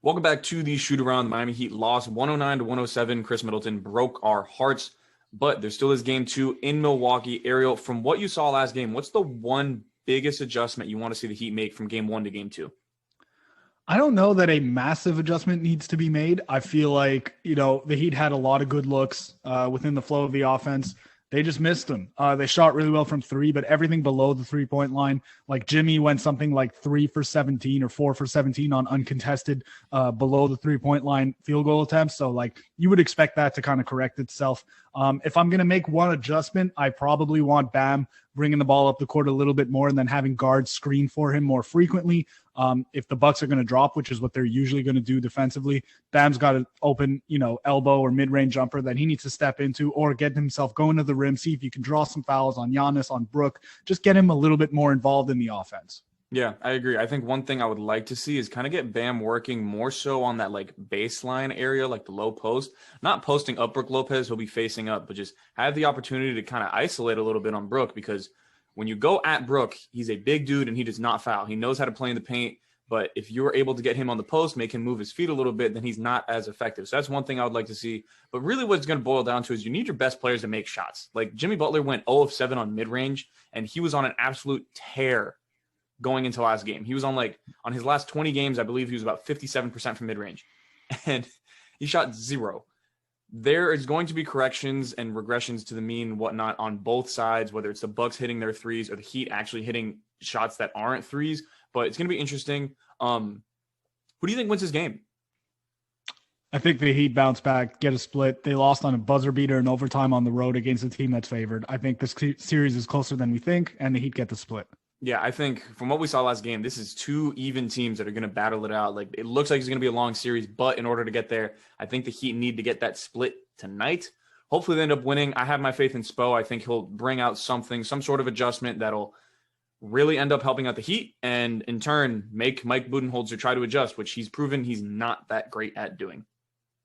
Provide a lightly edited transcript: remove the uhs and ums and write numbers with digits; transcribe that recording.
Welcome back to the shoot around. The Miami Heat lost 109 to 107. Chris Middleton broke our hearts, but there still is game two in Milwaukee. Ariel, from what you saw last game, what's the one biggest adjustment you want to see the Heat make from game one to game two? I don't know that a massive adjustment needs to be made. I feel like, the Heat had a lot of good looks within the flow of the offense. They just missed them. They shot really well from three, but everything below the 3-point line, like Jimmy went something like 3 for 17 or 4 for 17 on uncontested below the 3-point line field goal attempts. So like you would expect that to kind of correct itself. If I'm going to make one adjustment, I probably want Bam bringing the ball up the court a little bit more and then having guards screen for him more frequently. If the Bucks are going to drop, which is what they're usually going to do defensively, Bam's got an open, elbow or mid-range jumper that he needs to step into or get himself going to the rim, see if you can draw some fouls on Giannis, on Brook, just get him a little bit more involved in the offense. Yeah, I agree. I think one thing I would like to see is kind of get Bam working more so on that like baseline area, like the low post, not posting up Brook Lopez, he'll be facing up, but just have the opportunity to kind of isolate a little bit on Brook, because when you go at Brook, he's a big dude and he does not foul. He knows how to play in the paint, but if you're able to get him on the post, make him move his feet a little bit, then he's not as effective. So that's one thing I would like to see. But really what it's going to boil down to is you need your best players to make shots. Like Jimmy Butler went 0 of 7 on mid-range, and he was on an absolute tear going into last game. He was on his last 20 games, I believe he was about 57% from mid-range, and he shot 0. There is going to be corrections and regressions to the mean and whatnot on both sides, whether it's the Bucks hitting their threes or the Heat actually hitting shots that aren't threes. But it's going to be interesting. Who do you think wins this game? I think the Heat bounce back, get a split. They lost on a buzzer beater in overtime on the road against a team that's favored. I think this series is closer than we think, and the Heat get the split. Yeah, I think from what we saw last game, this is two even teams that are going to battle it out. Like, it looks like it's going to be a long series, but in order to get there, I think the Heat need to get that split tonight. Hopefully they end up winning. I have my faith in Spo. I think he'll bring out some sort of adjustment that'll really end up helping out the Heat and in turn make Mike Budenholzer try to adjust, which he's proven he's not that great at doing.